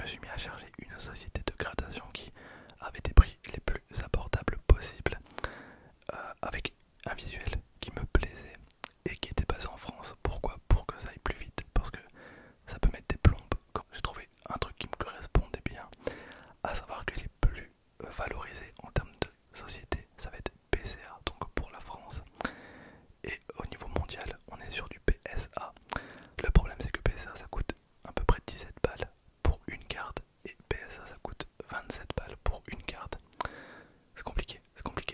me suis mis à chercher une société de gradation qui avait des prix les plus abordables possibles, avec un visuel qui me plaisait et qui était basé en France. Pourquoi? Pour que ça aille plus vite, parce que ça peut mettre des plombes. Quand j'ai trouvé un truc qui me correspondait bien, à savoir que les plus valorisés en termes de société, ça va être PCA, donc pour la France. Et au niveau mondial, on est sur du PSA. Le problème c'est que PSA ça coûte à peu près 17 balles pour une carte et PSA ça coûte 27 balles pour une carte. C'est compliqué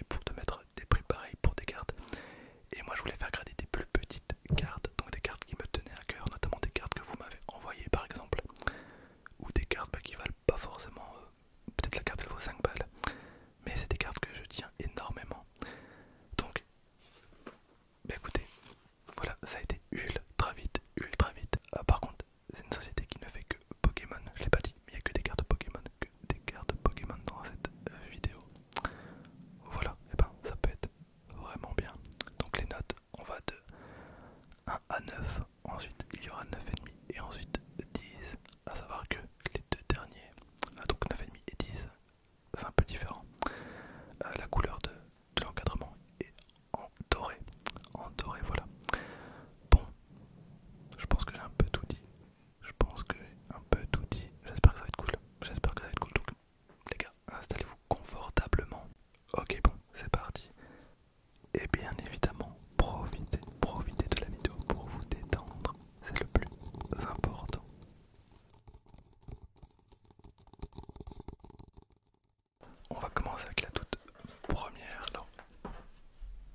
pour te mettre des prix pareils pour des cartes. Et moi je voulais faire grader des plus petites cartes, donc des cartes qui me tenaient à cœur, notamment des cartes que vous m'avez envoyées par exemple, ou des cartes qui valent pas forcément, peut-être la carte elle vaut 5 balles, mais c'est des cartes que je tiens énormément. Donc, bah écoutez, voilà, ça a été ultra vite, ultra vite. Par contre, c'est une société qui ne fait que Pokémon, je l'ai pas dit, mais il n'y a que des cartes Pokémon, dans cette vidéo. Voilà, et ben ça peut être vraiment bien. Donc les notes, on va de 1 à 9, ensuite il y aura 9,5 et ensuite 10, à savoir que les deux derniers, donc 9,5 et 10, c'est un peu différent. La couleur de l'encadrement est en doré, voilà. Bon, je pense que j'ai un peu tout dit. J'espère que ça va être cool. Donc, les gars, installez-vous confortablement. Ok, bon, c'est parti. Et bien évidemment, profitez de la vidéo pour vous détendre. C'est le plus important. On va commencer avec la toute première. Alors,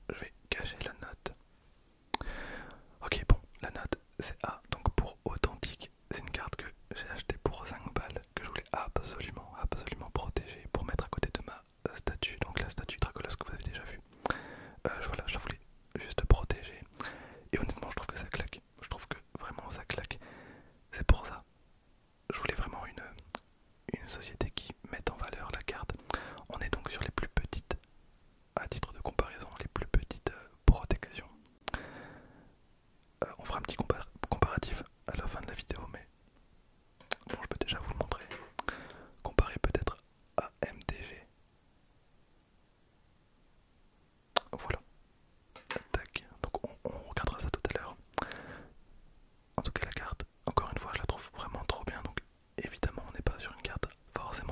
je vais cacher la note. Ok, bon, la note c'est A, donc pour authentique, c'est une carte que j'ai achetée pour 5 balles, que je voulais absolument protéger pour mettre à côté de ma statue, donc la statue Dracolos que vous avez déjà vue. Voilà, je la voulais juste protéger, et honnêtement je trouve que ça claque, je trouve que vraiment ça claque. C'est pour ça, je voulais vraiment une société qui mette en valeur la carte. On est donc sur les plus petites, à titre de comparaison, les plus petites protections. On fera un petit comparatif à la fin de la vidéo, mais bon, je peux déjà vous le montrer. Comparé peut-être à MTG. Voilà. Tac. Donc on regardera ça tout à l'heure. En tout cas, la carte, encore une fois, je la trouve vraiment trop bien. Donc évidemment, on n'est pas sur une carte forcément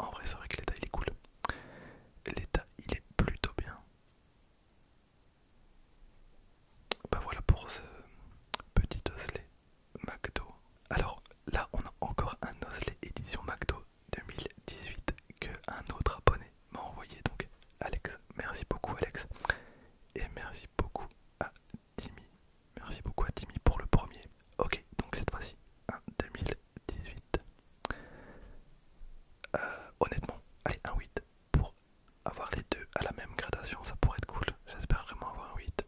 En vrai, c'est vrai que l'état il est cool. L'état il est plutôt bien. Bah voilà pour ce petit osselet McDo. Alors là, on a encore un osselet édition McDo 2018 que un autre abonné m'a envoyé. Donc Alex, merci beaucoup Alex. Et merci beaucoup à Timmy. Merci beaucoup à Timmy pour le premier. Ok, donc cette fois-ci, un 2018. Honnêtement, allez, un 8 pour avoir les deux à la même gradation, ça pourrait être cool. J'espère vraiment avoir un 8.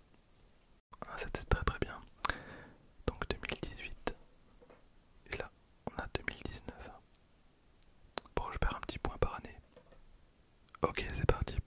C'était très très bien. Donc 2018. Et là, on a 2019. Bon, je perds un petit point par année. Ok, c'est parti